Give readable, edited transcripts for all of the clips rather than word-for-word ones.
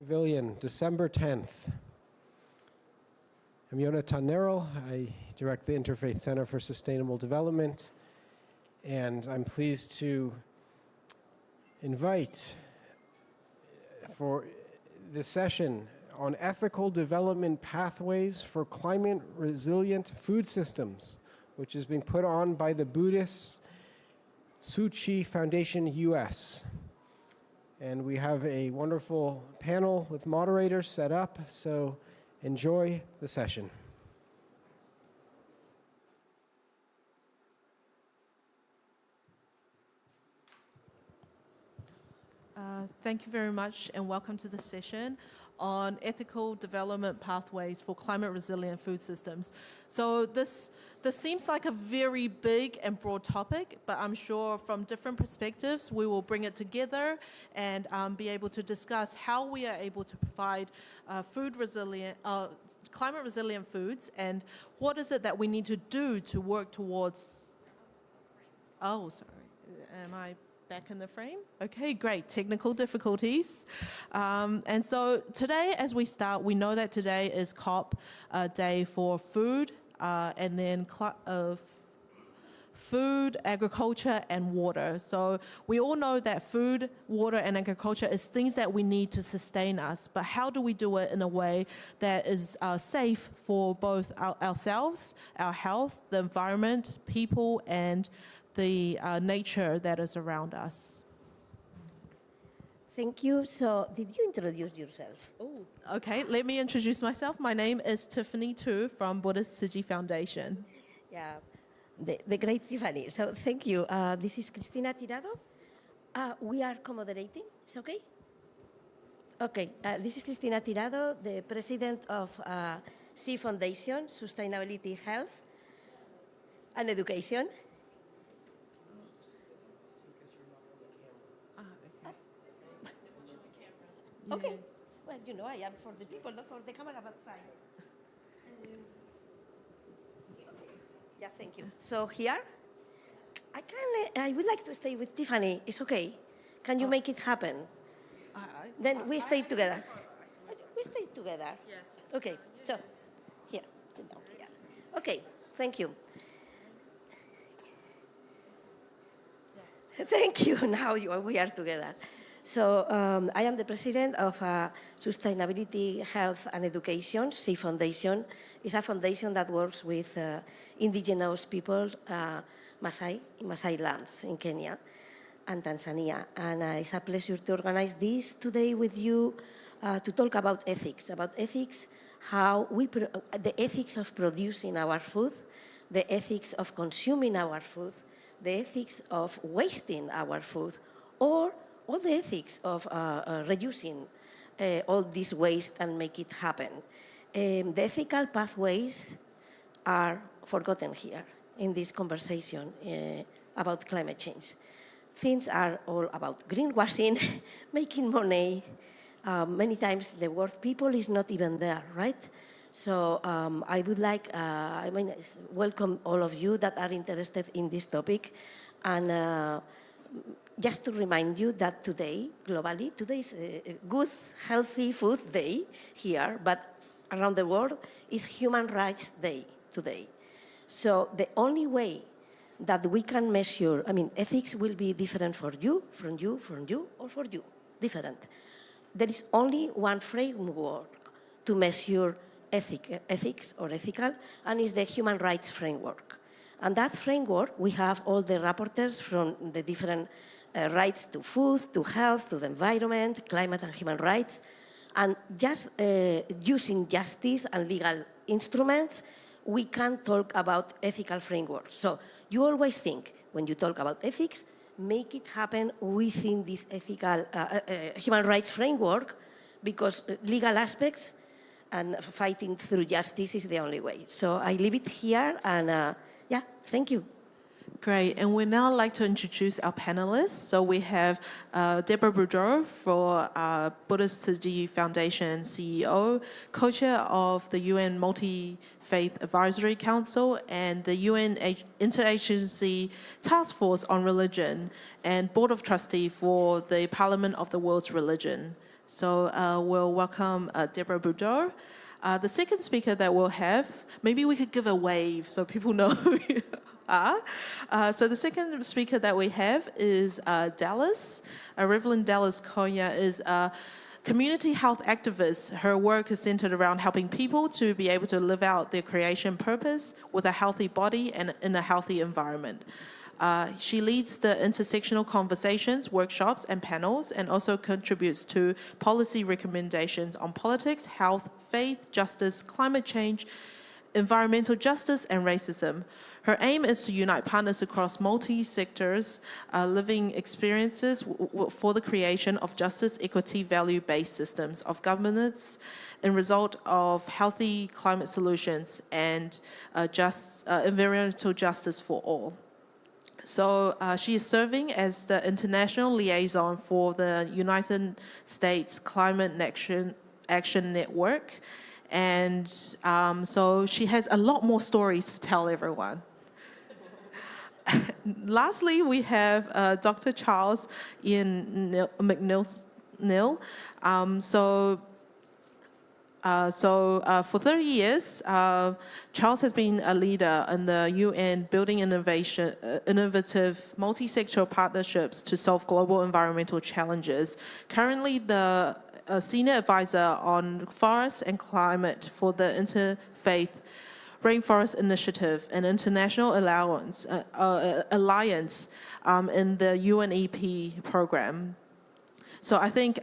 Pavilion, December 10th. I'm Jonathan Nerl. I direct the Interfaith Center for Sustainable Development, and I'm pleased to invite for this session on ethical development pathways for climate resilient food systems, which is being put on by the Buddhist Tzu Chi Foundation US. And we have a wonderful panel with moderators set up, so enjoy the session. Thank you very much and welcome to the session on ethical development pathways for climate resilient food systems. So this seems like a very big and broad topic, but I'm sure from different perspectives we will bring it together and be able to discuss how we are able to provide climate resilient foods, and what is it that we need to do to work towards. Oh, sorry, am I back in the frame? Okay, great. Technical difficulties. And so today, as we start, we know that today is COP day for food, and then food, agriculture, and water. So we all know that food, water, and agriculture is things that we need to sustain us. But how do we do it in a way that is safe for both ourselves, our health, the environment, people, and the nature that is around us? Thank you. So, did you introduce yourself? Oh, okay. Let me introduce myself. My name is Tiffany Tu from Buddhist Tzu Chi Foundation. Yeah, the great Tiffany. So, thank you. This is Cristina Tirado. We are co-moderating. It's okay? Okay. This is Cristina Tirado, the president of Tzu Foundation, Sustainability, Health, and Education. Okay. Well, you know, I am for the people, not for the camera, but fine. Yeah, thank you. So here, I would like to stay with Tiffany. It's okay. Can you make it happen? Then we stay together. We stay together. Yes. Okay. So here, sit down here. Okay. Thank you. Yes. Thank you. Now we are together. So I am the president of Sustainability, Health and Education, Tzu Foundation. It's a foundation that works with indigenous people, Maasai lands in Kenya and Tanzania. And it's a pleasure to organize this today with you to talk about ethics, how the ethics of producing our food, the ethics of consuming our food, the ethics of wasting our food, or all the ethics of reducing all this waste and make it happen. The ethical pathways are forgotten here in this conversation about climate change. Things are all about greenwashing, making money. Many times the word people is not even there, right? So I would like, welcome all of you that are interested in this topic, and just to remind you that today, globally, today is a good, healthy food day here, but around the world is Human Rights Day today. So the only way that we can measure, ethics will be different for you, from you, or for you, different. There is only one framework to measure ethics or ethical, and it's the human rights framework. And that framework, we have all the rapporteurs from the different rights to food, to health, to the environment, climate and human rights. And just using justice and legal instruments, we can talk about ethical frameworks. So you always think, when you talk about ethics, make it happen within this ethical human rights framework, because legal aspects and fighting through justice is the only way. So I leave it here, and yeah, thank you. Great, and we'd now like to introduce our panelists. So we have Deborah Boudreau for Buddhist Tzu Foundation CEO, co-chair of the UN Multi-Faith Advisory Council and the UN Interagency Task Force on Religion, and Board of Trustee for the Parliament of the World's Religion. So we'll welcome Deborah Boudreau. The second speaker that we'll have, maybe we could give a wave so people know who you are. So the second speaker that we have is Dallas. Reverend Dallas Konya is a community health activist. Her work is centered around helping people to be able to live out their creation purpose with a healthy body and in a healthy environment. She leads the intersectional conversations, workshops, and panels, and also contributes to policy recommendations on politics, health, faith, justice, climate change, environmental justice, and racism. Her aim is to unite partners across multi-sectors, living experiences for the creation of justice, equity, value-based systems of governance in result of healthy climate solutions and environmental justice for all. So she is serving as the international liaison for the United States Climate Action Network. And so she has a lot more stories to tell everyone. Lastly, we have Dr. Charles Ian McNeil. For 30 years, Charles has been a leader in the UN building innovative multi-sectoral partnerships to solve global environmental challenges. Currently, the senior advisor on forests and climate for the Interfaith Rainforest Initiative, an international alliance in the UNEP program. So I think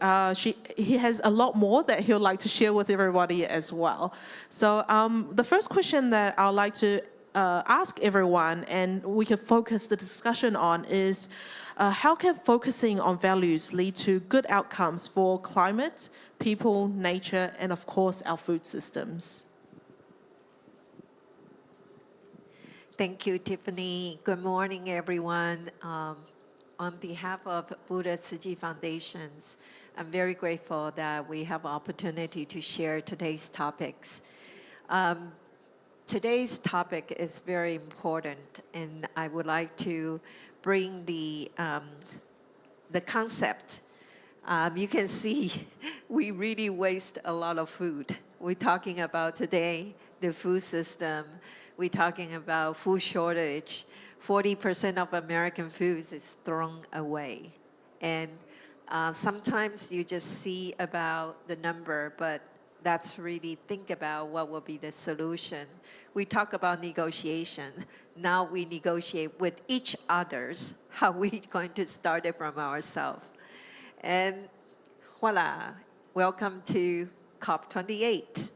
he has a lot more that he'll like to share with everybody as well. So the first question that I'd like to ask everyone, and we can focus the discussion on, is how can focusing on values lead to good outcomes for climate, people, nature, and of course, our food systems? Thank you, Tiffany. Good morning, everyone. On behalf of Buddhist Tzu Foundations, I'm very grateful that we have opportunity to share today's topics. Today's topic is very important, and I would like to bring the concept. You can see we really waste a lot of food. We're talking about today the food system. We're talking about food shortage. 40% of American foods is thrown away. And sometimes you just see about the number, but that's really think about what will be the solution. We talk about negotiation. Now we negotiate with each others how we going to start it from ourselves. And voila, welcome to COP28.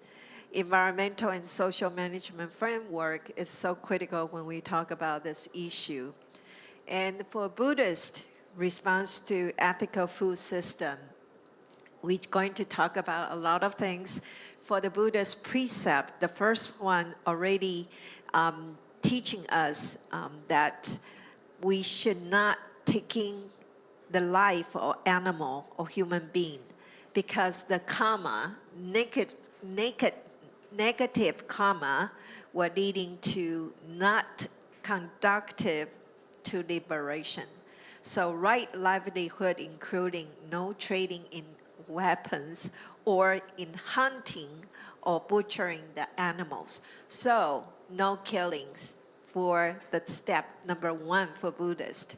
Environmental and social management framework is so critical when we talk about this issue. And for Buddhist response to ethical food system, we're going to talk about a lot of things. For the Buddhist precept, the first one already teaching us that we should not taking the life of animal or human being, because the karma, negative karma, were leading to not conducive to liberation. So right livelihood, including no trading in weapons or in hunting or butchering the animals. So no killings for the step number one for Buddhist.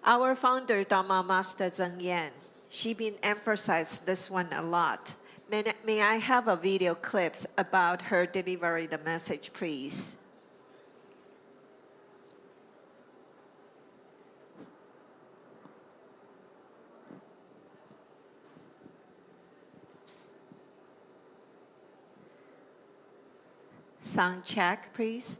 Our founder, Dharma Master Zheng Yan, she been emphasized this one a lot. May I have a video clips about her delivering the message, please? Sound check, please.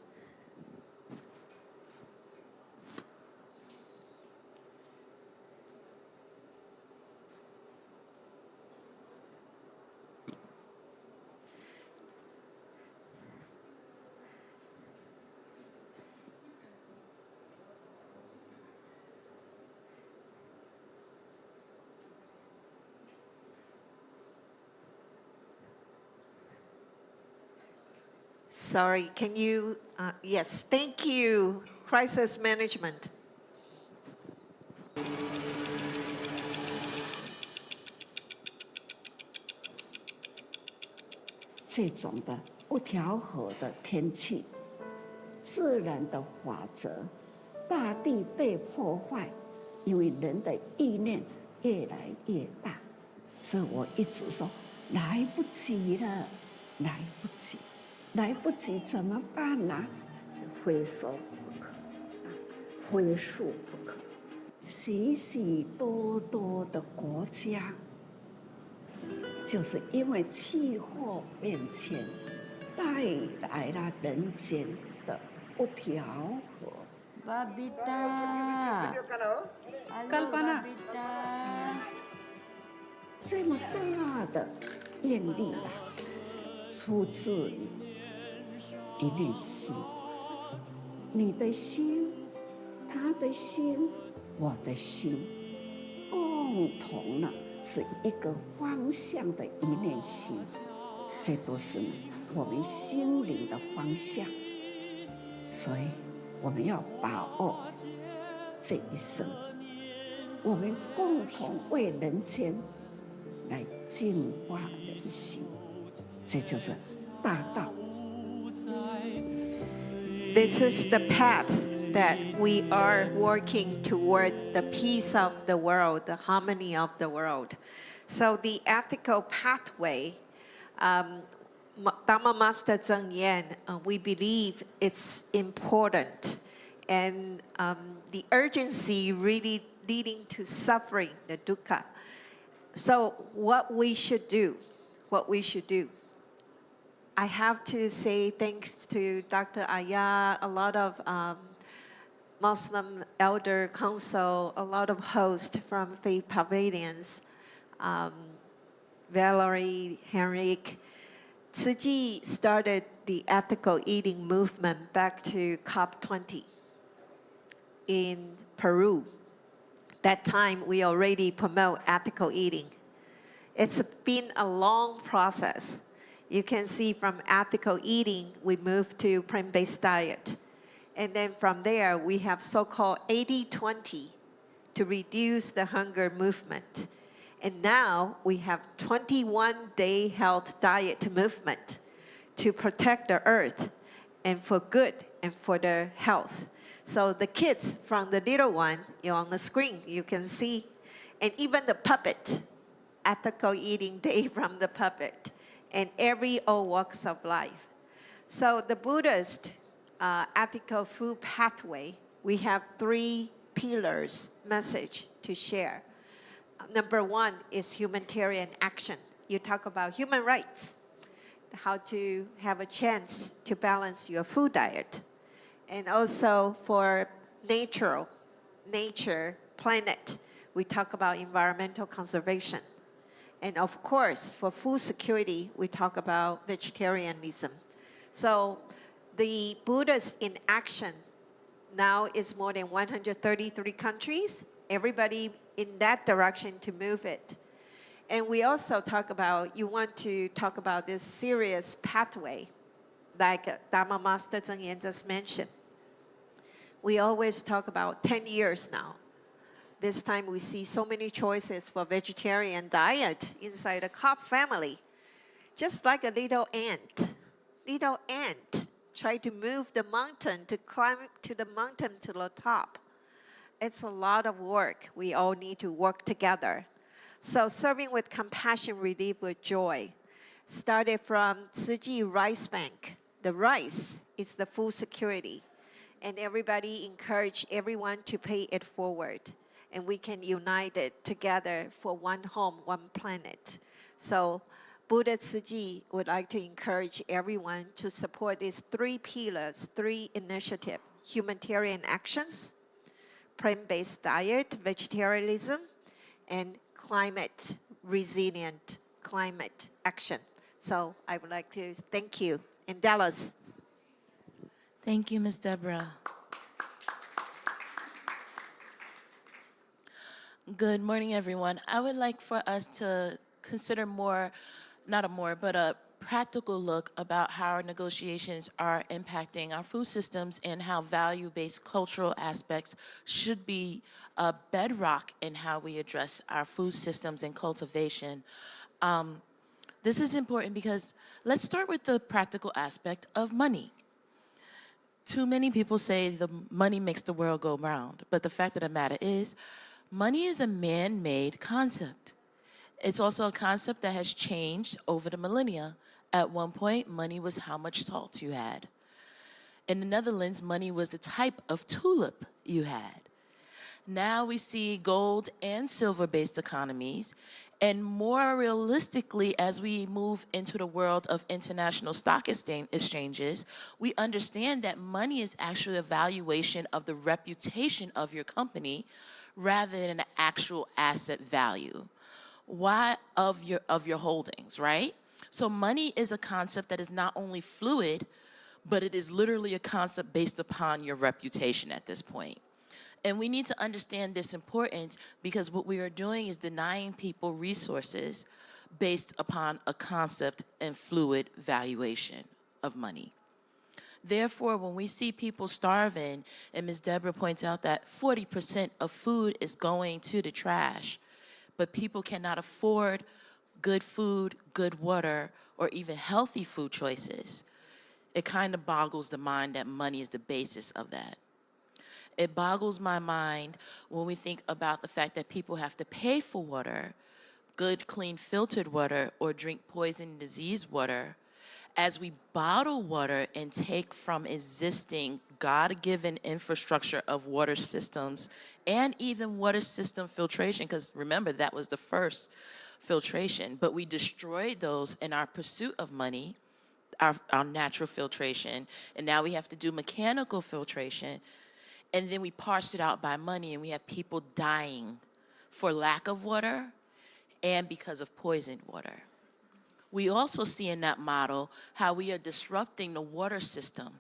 Sorry, can you, yes, thank you, crisis management. 这种的不调和的天气，自然的法则，大地被破坏，因为人的意念越来越大，所以我一直说来不及了，来不及，来不及怎么办呢？回首不可，回溯不可。许许多多的国家。就是因为气候变迁带来了人间的不调和。这么大的艳丽啊，出自于一念心。你的心，他的心，我的心，共同了。是一个方向的一念心，这都是我们心灵的方向。所以我们要把握这一生，我们共同为人间来净化人心，这就是大道。This is the path that we are working toward the peace of the world, the harmony of the world. So the ethical pathway, Dharma Master Zheng Yan, we believe it's important, and the urgency really leading to suffering, the dukkha. So what we should do, I have to say thanks to Dr. Aya, a lot of Muslim Elder Council, a lot of hosts from Faith Pavilions, Valerie, Henrik. Tzu Chi started the ethical eating movement back to COP20 in Peru. That time, we already promote ethical eating. It's been a long process. You can see from ethical eating, we moved to plant-based diet. And then from there, we have so-called 80-20 to reduce the hunger movement. And now we have 21-day health diet movement to protect the earth and for good and for their health. So the kids from the little one, on the screen, you can see, and even the puppet, ethical eating day from the puppet, and all walks of life. So the Buddhist ethical food pathway, we have 3 pillars message to share. Number 1 is humanitarian action. You talk about human rights, how to have a chance to balance your food diet. And also for nature, planet, we talk about environmental conservation. And of course, for food security, we talk about vegetarianism. So the Buddhists in action now is more than 133 countries. Everybody in that direction to move it. And we also talk about, you want to talk about this serious pathway, like Dharma Master Zheng Yan just mentioned. We always talk about 10 years now. This time we see so many choices for vegetarian diet inside the COP family. Just like a little ant try to move the mountain, to climb to the mountain to the top. It's a lot of work. We all need to work together. So serving with compassion, relief with joy. Started from Tzu Chi Rice Bank. The rice is the food security. And everybody encourage everyone to pay it forward. And we can unite it together for one home, one planet. So Buddha Tzu Chi would like to encourage everyone to support these 3 pillars, 3 initiatives: humanitarian actions, plant-based diet, vegetarianism, and climate resilient climate action. So I would like to thank you. And Dallas. Thank you, Ms. Deborah. Good morning, everyone. I would like for us to consider practical look about how our negotiations are impacting our food systems and how value-based cultural aspects should be a bedrock in how we address our food systems and cultivation. This is important because let's start with the practical aspect of money. Too many people say the money makes the world go round, but the fact of the matter is, money is a man-made concept. It's also a concept that has changed over the millennia. At one point, money was how much salt you had. In the Netherlands, money was the type of tulip you had. Now we see gold and silver-based economies, and more realistically, as we move into the world of international stock exchanges, we understand that money is actually a valuation of the reputation of your company rather than an actual asset value. Why of your holdings, right? So money is a concept that is not only fluid, but it is literally a concept based upon your reputation at this point. And we need to understand this importance because what we are doing is denying people resources based upon a concept and fluid valuation of money. Therefore, when we see people starving, and Ms. Deborah points out that 40% of food is going to the trash, but people cannot afford good food, good water, or even healthy food choices, it kind of boggles the mind that money is the basis of that. It boggles my mind when we think about the fact that people have to pay for water, good, clean, filtered water, or drink poison, disease water, as we bottle water and take from existing God-given infrastructure of water systems and even water system filtration, because remember, that was the first filtration, but we destroyed those in our pursuit of money, our natural filtration, and now we have to do mechanical filtration, and then we parse it out by money, and we have people dying for lack of water and because of poisoned water. We also see in that model how we are disrupting the water system,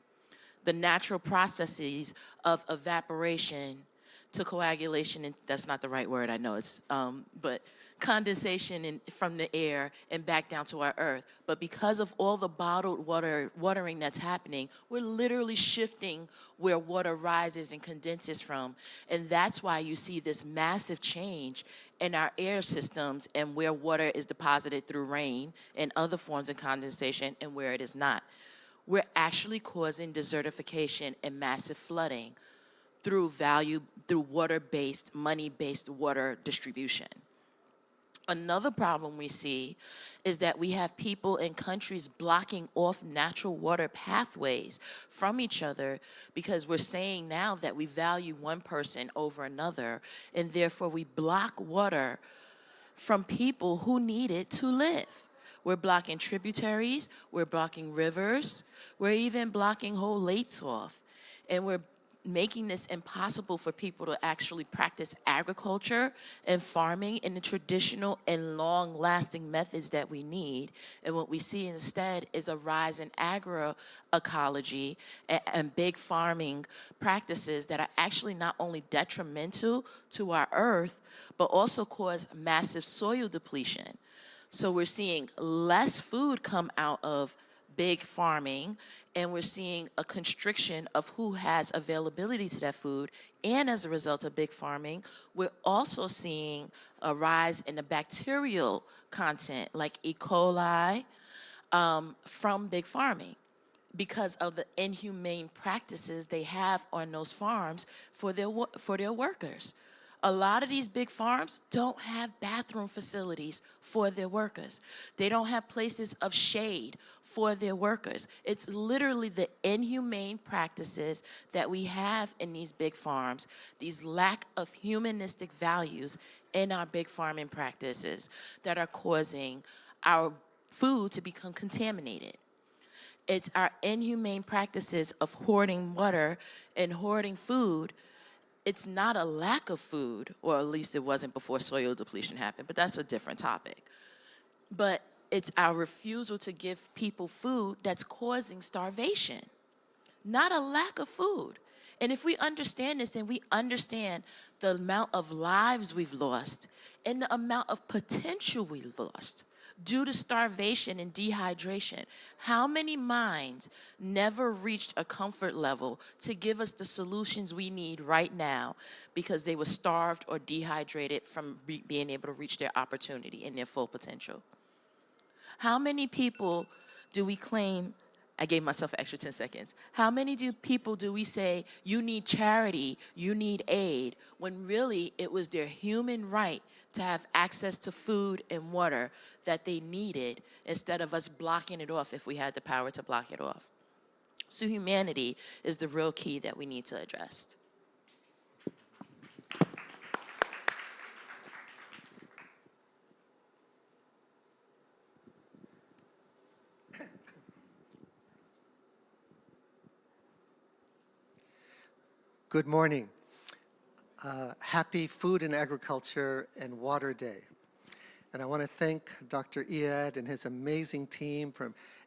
the natural processes of evaporation to coagulation, and that's not the right word, I know it's, but condensation from the air and back down to our earth. But because of all the bottled watering that's happening, we're literally shifting where water rises and condenses from. And that's why you see this massive change in our air systems and where water is deposited through rain and other forms of condensation and where it is not. We're actually causing desertification and massive flooding through water-based, money-based water distribution. Another problem we see is that we have people in countries blocking off natural water pathways from each other because we're saying now that we value one person over another, and therefore we block water from people who need it to live. We're blocking tributaries, we're blocking rivers, we're even blocking whole lakes off, and we're making this impossible for people to actually practice agriculture and farming in the traditional and long-lasting methods that we need. And what we see instead is a rise in agroecology and big farming practices that are actually not only detrimental to our earth, but also cause massive soil depletion. So we're seeing less food come out of big farming, and we're seeing a constriction of who has availability to that food. And as a result of big farming, we're also seeing a rise in the bacterial content like E. coli from big farming because of the inhumane practices they have on those farms for their workers. A lot of these big farms don't have bathroom facilities for their workers. They don't have places of shade for their workers. It's literally the inhumane practices that we have in these big farms, these lack of humanistic values in our big farming practices that are causing our food to become contaminated. It's our inhumane practices of hoarding water and hoarding food. It's not a lack of food, or at least it wasn't before soil depletion happened, but that's a different topic. But it's our refusal to give people food that's causing starvation, not a lack of food. And if we understand this and we understand the amount of lives we've lost and the amount of potential we've lost, due to starvation and dehydration. How many minds never reached a comfort level to give us the solutions we need right now because they were starved or dehydrated from being able to reach their opportunity and their full potential? How many people do we claim, I gave myself an extra 10 seconds. How many people do we say, you need charity, you need aid, when really it was their human right to have access to food and water that they needed instead of us blocking it off if we had the power to block it off? So humanity is the real key that we need to address. Good morning. Happy Food and Agriculture and Water Day. And I want to thank Dr. Iyad and his amazing team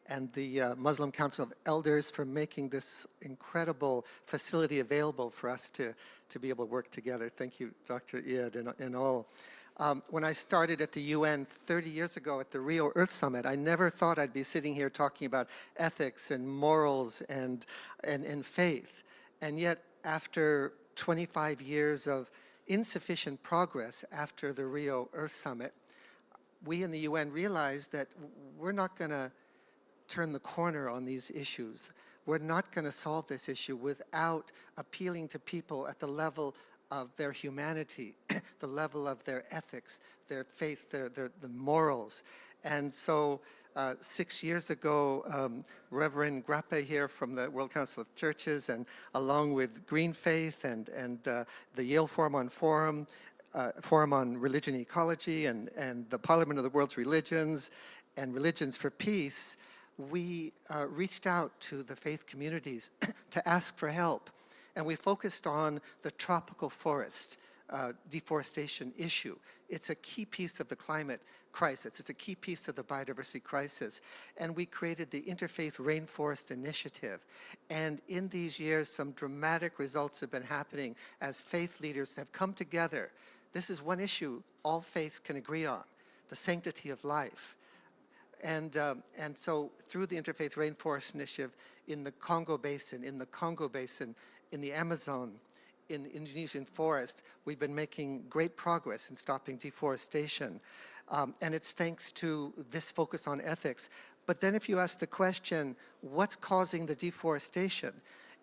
and the Muslim Council of Elders for making this incredible facility available for us to be able to work together. Thank you, Dr. Iyad and all. When I started at the UN 30 years ago at the Rio Earth Summit, I never thought I'd be sitting here talking about ethics and morals and faith. And yet, after 25 years of insufficient progress after the Rio Earth Summit, we in the UN realized that we're not going to turn the corner on these issues. We're not going to solve this issue without appealing to people at the level of their humanity, the level of their ethics, their faith, the morals. And so 6 years ago, Reverend Grappe here from the World Council of Churches, and along with Green Faith and the Yale Forum on Religion Ecology and the Parliament of the World's Religions and Religions for Peace, we reached out to the faith communities to ask for help. And we focused on the tropical forest deforestation issue. It's a key piece of the climate crisis. It's a key piece of the biodiversity crisis. And we created the Interfaith Rainforest Initiative. And in these years, some dramatic results have been happening as faith leaders have come together. This is one issue all faiths can agree on, the sanctity of life. And so through the Interfaith Rainforest Initiative in the Congo Basin, in the Amazon, in the Indonesian forest, we've been making great progress in stopping deforestation. And it's thanks to this focus on ethics. But then if you ask the question, what's causing the deforestation?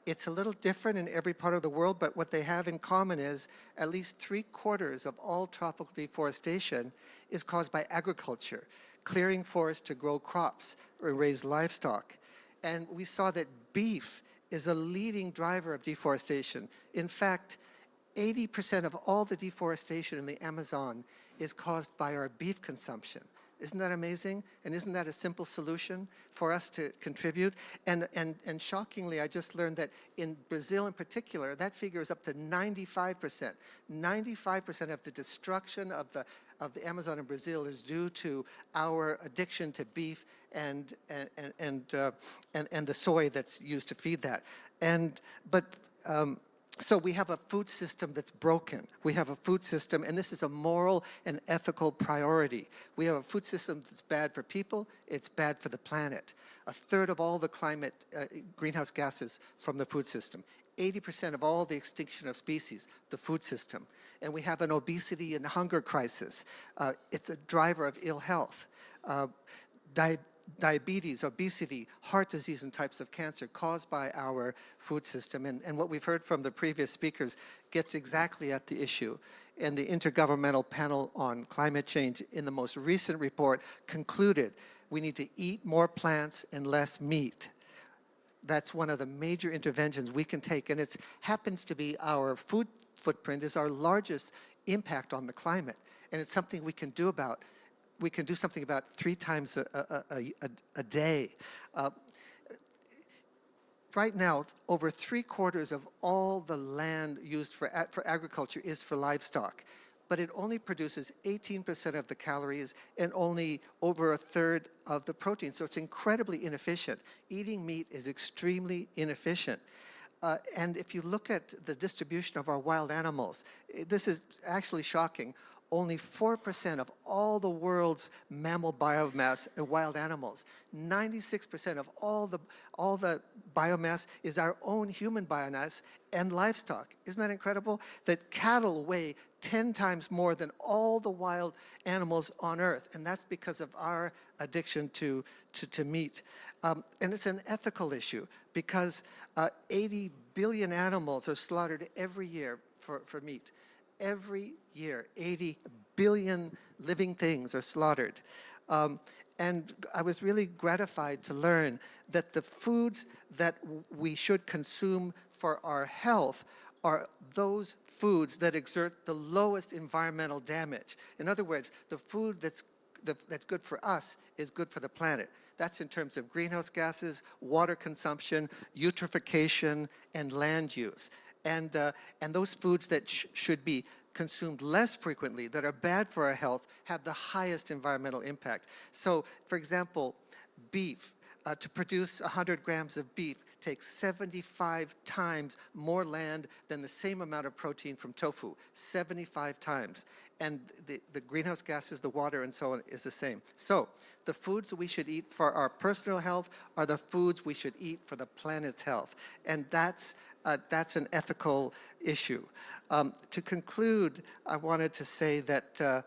It's a little different in every part of the world, but what they have in common is at least 3/4 of all tropical deforestation is caused by agriculture, clearing forests to grow crops or raise livestock. And we saw that beef is a leading driver of deforestation. In fact, 80% of all the deforestation in the Amazon is caused by our beef consumption. Isn't that amazing? And isn't that a simple solution for us to contribute? And shockingly, I just learned that in Brazil in particular, that figure is up to 95%. 95% of the destruction of the Amazon in Brazil is due to our addiction to beef and the soy that's used to feed that. So we have a food system that's broken. We have a food system, and this is a moral and ethical priority. We have a food system that's bad for people, it's bad for the planet. 1/3 of all the climate greenhouse gases from the food system. 80% of all the extinction of species, the food system. And we have an obesity and hunger crisis. It's a driver of ill health. Diabetes, obesity, heart disease, and types of cancer caused by our food system. And what we've heard from the previous speakers gets exactly at the issue. And the Intergovernmental Panel on Climate Change in the most recent report concluded we need to eat more plants and less meat. That's one of the major interventions we can take. And it happens to be our food footprint is our largest impact on the climate. And it's something we can do about. We can do something about 3 times a day. Right now, over 3/4 of all the land used for agriculture is for livestock, but it only produces 18% of the calories and only over 1/3 of the protein. So it's incredibly inefficient. Eating meat is extremely inefficient. And if you look at the distribution of our wild animals, this is actually shocking. only 4% of all the world's mammal biomass are wild animals. 96% of all the biomass is our own human biomass and livestock. Isn't that incredible? That cattle weigh 10 times more than all the wild animals on Earth, and that's because of our addiction to meat. And it's an ethical issue because 80 billion animals are slaughtered every year for meat. Every year, 80 billion living things are slaughtered. And I was really gratified to learn that the foods that we should consume for our health are those foods that exert the lowest environmental damage. In other words, the food that's good for us is good for the planet. That's in terms of greenhouse gases, water consumption, eutrophication, and land use. And those foods that should be consumed less frequently, that are bad for our health, have the highest environmental impact. So, for example, beef. To produce 100 grams of beef takes 75 times more land than the same amount of protein from tofu, 75 times. And the greenhouse gases, the water, and so on is the same. So the foods we should eat for our personal health are the foods we should eat for the planet's health. And that's an ethical issue. To conclude, I wanted to say that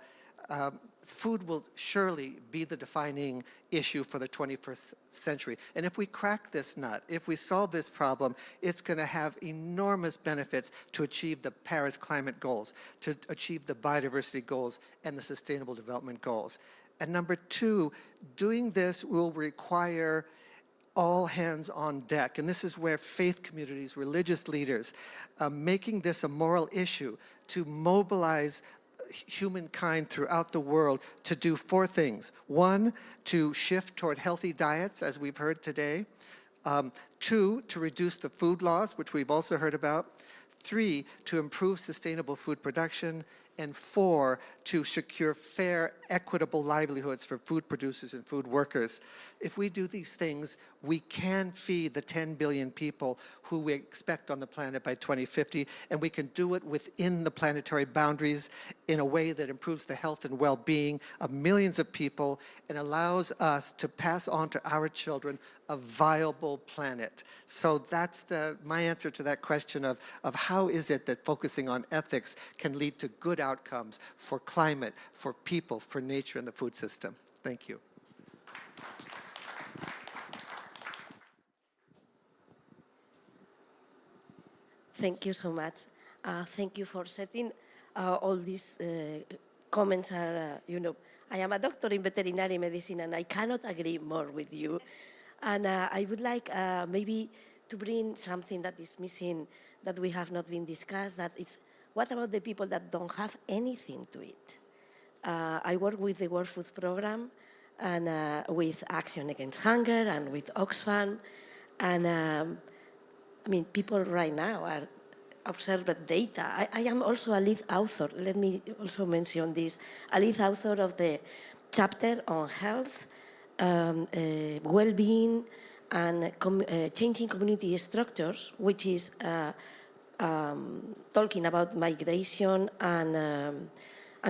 food will surely be the defining issue for the 21st century. And if we crack this nut, if we solve this problem, it's going to have enormous benefits to achieve the Paris climate goals, to achieve the biodiversity goals and the sustainable development goals. And number two, doing this will require all hands on deck. And this is where faith communities, religious leaders, making this a moral issue to mobilize humankind throughout the world to do four things. One, to shift toward healthy diets, as we've heard today. Two, to reduce the food loss, which we've also heard about. Three, to improve sustainable food production. And four, to secure fair, equitable livelihoods for food producers and food workers. If we do these things, we can feed the 10 billion people who we expect on the planet by 2050, and we can do it within the planetary boundaries in a way that improves the health and well-being of millions of people and allows us to pass on to our children a viable planet. So that's my answer to that question of how is it that focusing on ethics can lead to good outcomes for climate, for people, for nature, and the food system. Thank you. Thank you so much. Thank you for setting all these comments. I am a doctor in veterinary medicine, and I cannot agree more with you. And I would like maybe to bring something that is missing, that we have not been discussed, that it's, what about the people that don't have anything to eat? I work with the World Food Programme and with Action Against Hunger and with Oxfam. And people right now are observing data. I am also a lead author. Let me also mention this. A lead author of the chapter on health, well-being, and changing community structures, which is talking about migration and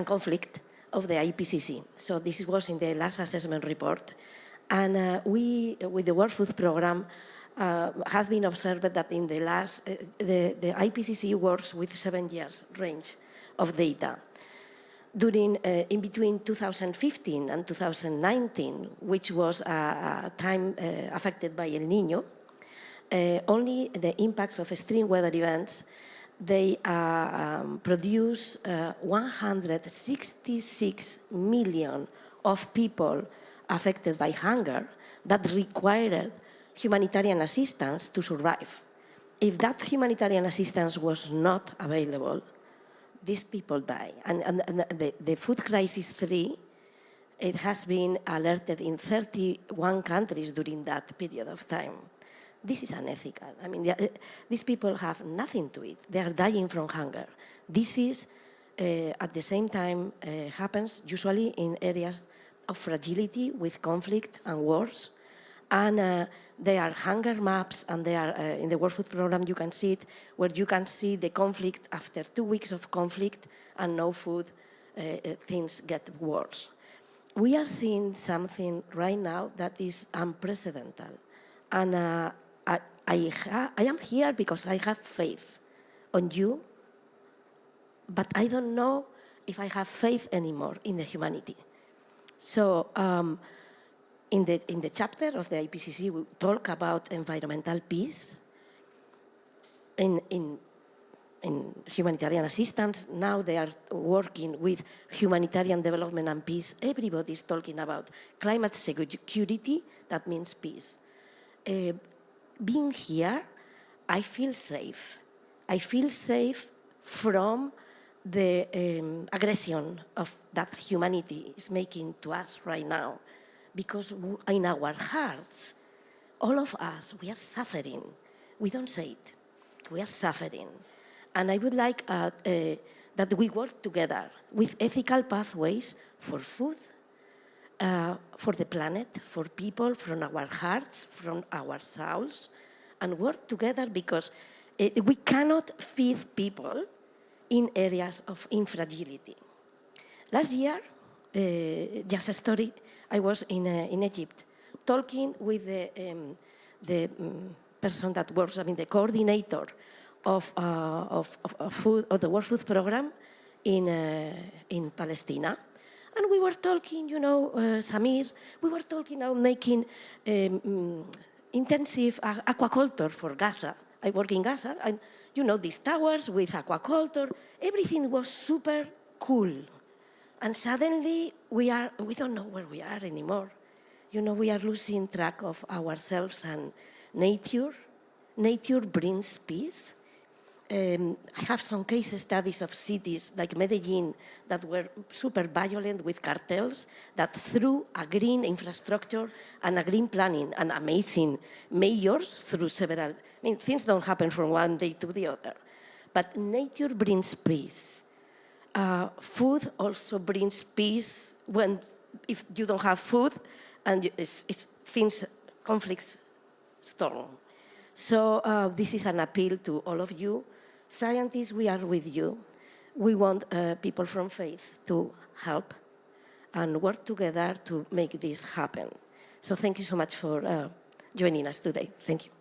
conflict of the IPCC. So this was in the last assessment report. And we, with the World Food Programme, have been observed that in the last, the IPCC works with 7 years range of data. During, in between 2015 and 2019, which was a time affected by El Niño, only the impacts of extreme weather events, they produce 166 million of people affected by hunger that required humanitarian assistance to survive. If that humanitarian assistance was not available, these people die. And the Food Crisis 3, it has been alerted in 31 countries during that period of time. This is unethical. These people have nothing to eat. They are dying from hunger. This is, at the same time, happens usually in areas of fragility with conflict and wars. And there are hunger maps, and they are in the World Food Programme, you can see it, where you can see the conflict after 2 weeks of conflict and no food things get worse. We are seeing something right now that is unprecedented. And I am here because I have faith on you, but I don't know if I have faith anymore in the humanity. So in the chapter of the IPCC, we talk about environmental peace. In humanitarian assistance, now they are working with humanitarian development and peace. Everybody is talking about climate security, that means peace. Being here, I feel safe. I feel safe from the aggression of that humanity is making to us right now. Because in our hearts, all of us, we are suffering. We don't say it. We are suffering. And I would like that we work together with ethical pathways for food, for the planet, for people, from our hearts, from our souls, and work together because we cannot feed people in areas of infragility. Last year, just a story, I was in Egypt talking with the person that works, the coordinator of food, of the World Food Program in Palestine. And we were talking, Samir, we were talking about making intensive aquaculture for Gaza. I work in Gaza, and these towers with aquaculture, everything was super cool. And suddenly we don't know where we are anymore. We are losing track of ourselves and nature. Nature brings peace. I have some case studies of cities like Medellin that were super violent with cartels that through a green infrastructure and a green planning and amazing mayors through several, things don't happen from one day to the other. But nature brings peace. Food also brings peace if you don't have food and conflicts storm. So this is an appeal to all of you. Scientists, we are with you. We want people from faith to help and work together to make this happen. So thank you so much for joining us today. Thank you.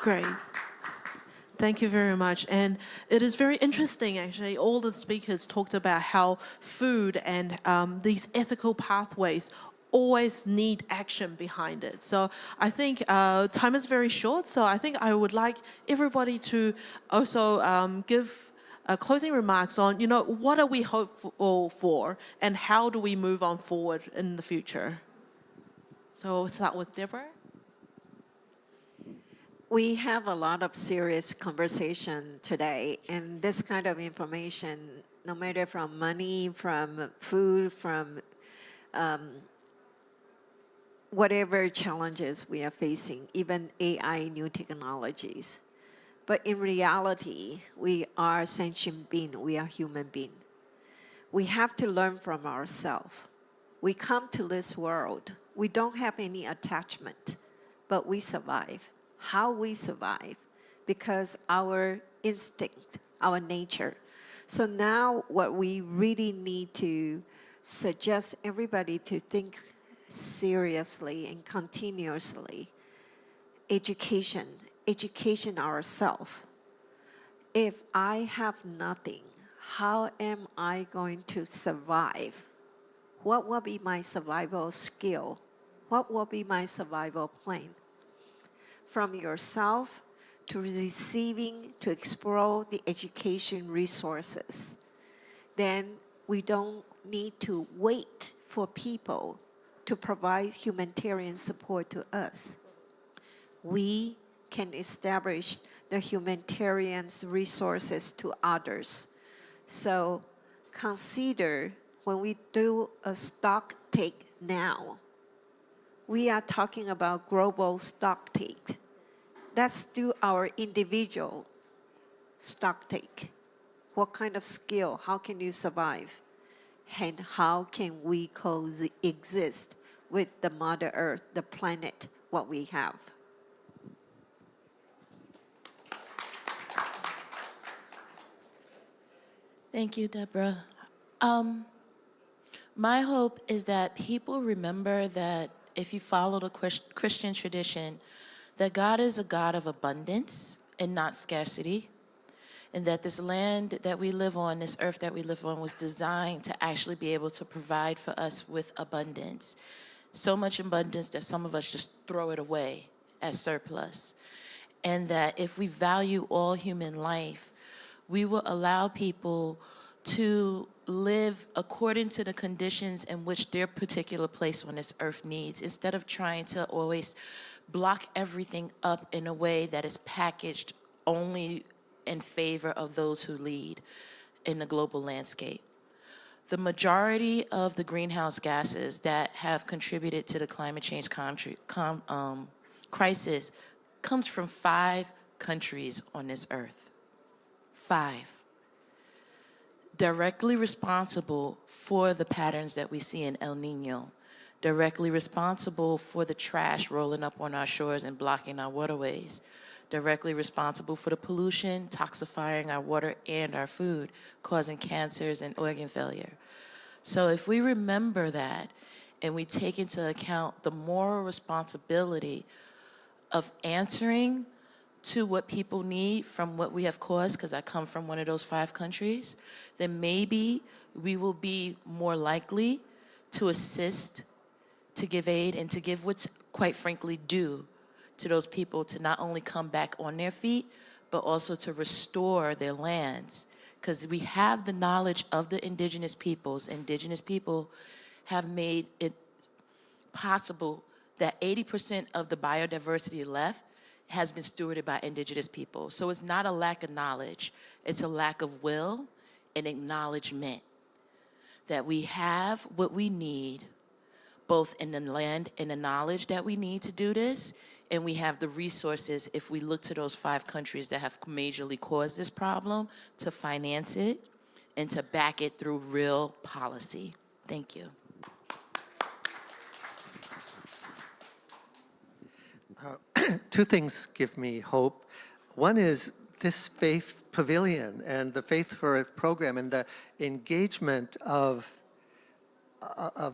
Great. Thank you very much. And it is very interesting, actually. All the speakers talked about how food and these ethical pathways always need action behind it. So I think time is very short, so I think I would like everybody to also give closing remarks on, what are we hopeful for and how do we move on forward in the future? So we'll start with Deborah. We have a lot of serious conversation today, and this kind of information, no matter from money, from food, from whatever challenges we are facing, even AI, new technologies. But in reality, we are sentient being, we are human being. We have to learn from ourselves. We come to this world, we don't have any attachment, but we survive. How we survive? Because our instinct, our nature. So now what we really need to suggest everybody to think seriously and continuously, education ourselves. If I have nothing, how am I going to survive? What will be my survival skill? What will be my survival plan? From yourself to receiving, to explore the education resources. Then we don't need to wait for people to provide humanitarian support to us. We can establish the humanitarian resources to others. So consider when we do a stock take now, we are talking about global stock take. Let's do our individual stock take. What kind of skill, how can you survive? And how can we coexist with the Mother Earth, the planet, what we have? Thank you, Deborah. My hope is that people remember that if you follow the Christian tradition, that God is a God of abundance and not scarcity, and that this land that we live on, this earth that we live on, was designed to actually be able to provide for us with abundance. So much abundance that some of us just throw it away as surplus. And that if we value all human life, we will allow people to live according to the conditions in which their particular place on this earth needs, instead of trying to always block everything up in a way that is packaged only in favor of those who lead in the global landscape. The majority of the greenhouse gases that have contributed to the climate change crisis comes from 5 countries on this earth. 5. Directly responsible for the patterns that we see in El Nino, directly responsible for the trash rolling up on our shores and blocking our waterways, directly responsible for the pollution, toxifying our water and our food, causing cancers and organ failure. So if we remember that and we take into account the moral responsibility of answering to what people need from what we have caused, because I come from one of those 5 countries, then maybe we will be more likely to assist, to give aid, and to give what's quite frankly due to those people to not only come back on their feet, but also to restore their lands. Because we have the knowledge of the indigenous peoples. Indigenous people have made it possible that 80% of the biodiversity left has been stewarded by indigenous people. So it's not a lack of knowledge, it's a lack of will and acknowledgement that we have what we need, both in the land and the knowledge that we need to do this, and we have the resources if we look to those 5 countries that have majorly caused this problem to finance it and to back it through real policy. Thank you. Two things give me hope. One is this Faith Pavilion and the Faith for Earth program and the engagement of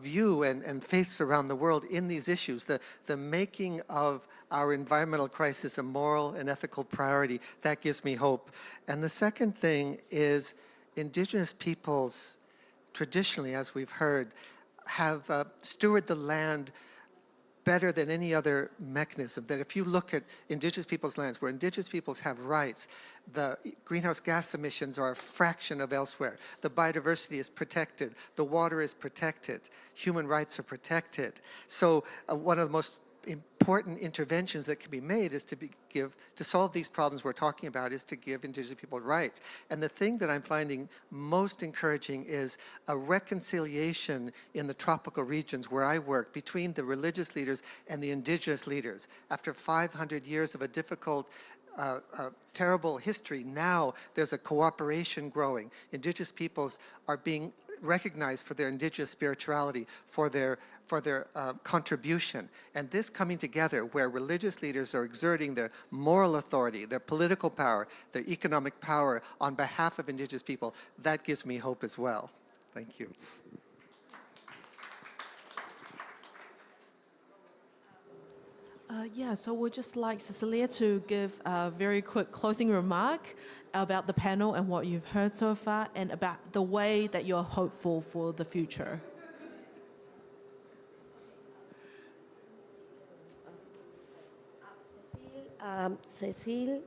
you and faiths around the world in these issues, the making of our environmental crisis a moral and ethical priority. That gives me hope. And the second thing is indigenous peoples, traditionally, as we've heard, have stewarded the land better than any other mechanism. That if you look at indigenous peoples' lands, where indigenous peoples have rights, the greenhouse gas emissions are a fraction of elsewhere. The biodiversity is protected. The water is protected. Human rights are protected. So one of the most important interventions that can be made is to solve these problems we're talking about, is to give indigenous people rights. And the thing that I'm finding most encouraging is a reconciliation in the tropical regions where I work between the religious leaders and the indigenous leaders. After 500 years of a difficult terrible history, now there's a cooperation growing. Indigenous peoples are being recognized for their indigenous spirituality, for their contribution. And this coming together where religious leaders are exerting their moral authority, their political power, their economic power on behalf of indigenous people, that gives me hope as well. Thank you. Yeah, so we'd just like Cecilia to give a very quick closing remark about the panel and what you've heard so far, and about the way that you're hopeful for the future. Cecile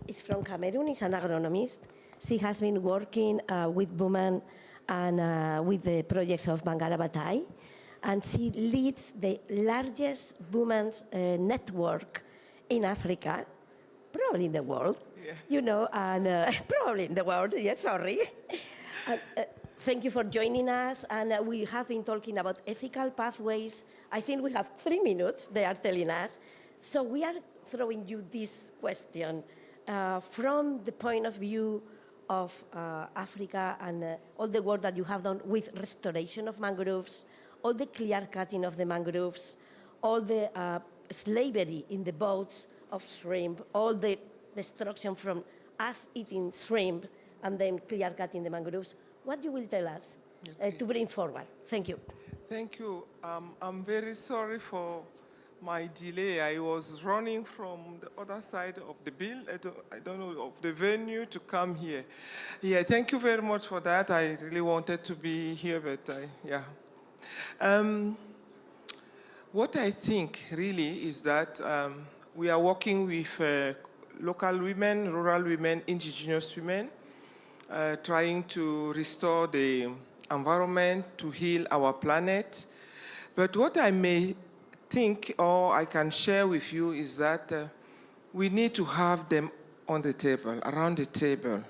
is from Cameroon, is an agronomist. She has been working with women and with the projects of Bangara Batai, and she leads the largest women's network in Africa, probably in the world, you know, and probably in the world, yes, sorry. Thank you for joining us, and we have been talking about ethical pathways. I think we have 3 minutes, they are telling us. So we are throwing you this question from the point of view of Africa and all the work that you have done with restoration of mangroves, all the clear cutting of the mangroves, all the slavery in the boats of shrimp, all the destruction from us eating shrimp and then clear cutting the mangroves. What you will tell us to bring forward? Thank you. Thank you. I'm very sorry for my delay. I was running from the other side of the bill, I don't know, of the venue to come here. Yeah, thank you very much for that. I really wanted to be here, but yeah. What I think really is that we are working with local women, rural women, indigenous women, trying to restore the environment, to heal our planet. But what I may think or I can share with you is that we need to have them on the table, around the table,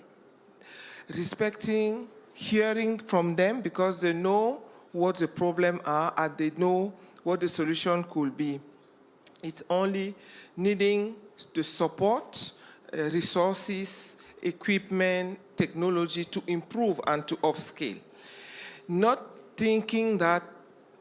respecting, hearing from them because they know what the problem are and they know what the solution could be. It's only needing the support, resources, equipment, technology to improve and to upscale. Not thinking that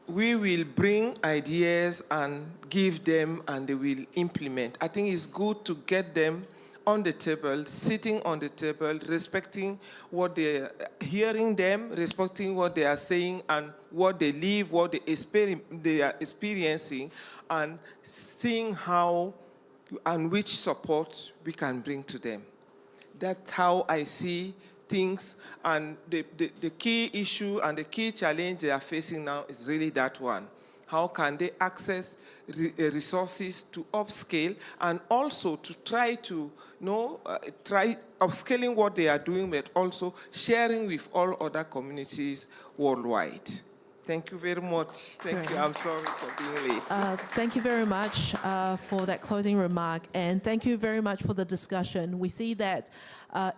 we will bring ideas and give them and they will implement. I think it's good to get them on the table, sitting on the table, respecting what they are, hearing them, respecting what they are saying and what they live, what they are experiencing, and seeing how and which support we can bring to them. That's how I see things, and the key issue and the key challenge they are facing now is really that one. How can they access resources to upscale and also to try to try upscaling what they are doing, but also sharing with all other communities worldwide. Thank you very much. Thank you. I'm sorry for being late. Thank you very much for that closing remark, and thank you very much for the discussion. We see that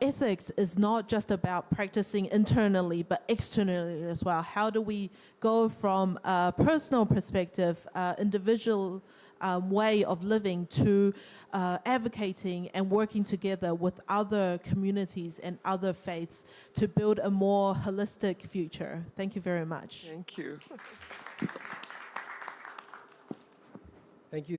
ethics is not just about practicing internally, but externally as well. How do we go from a personal perspective, individual way of living to advocating and working together with other communities and other faiths to build a more holistic future. Thank you very much. Thank you. Thank you.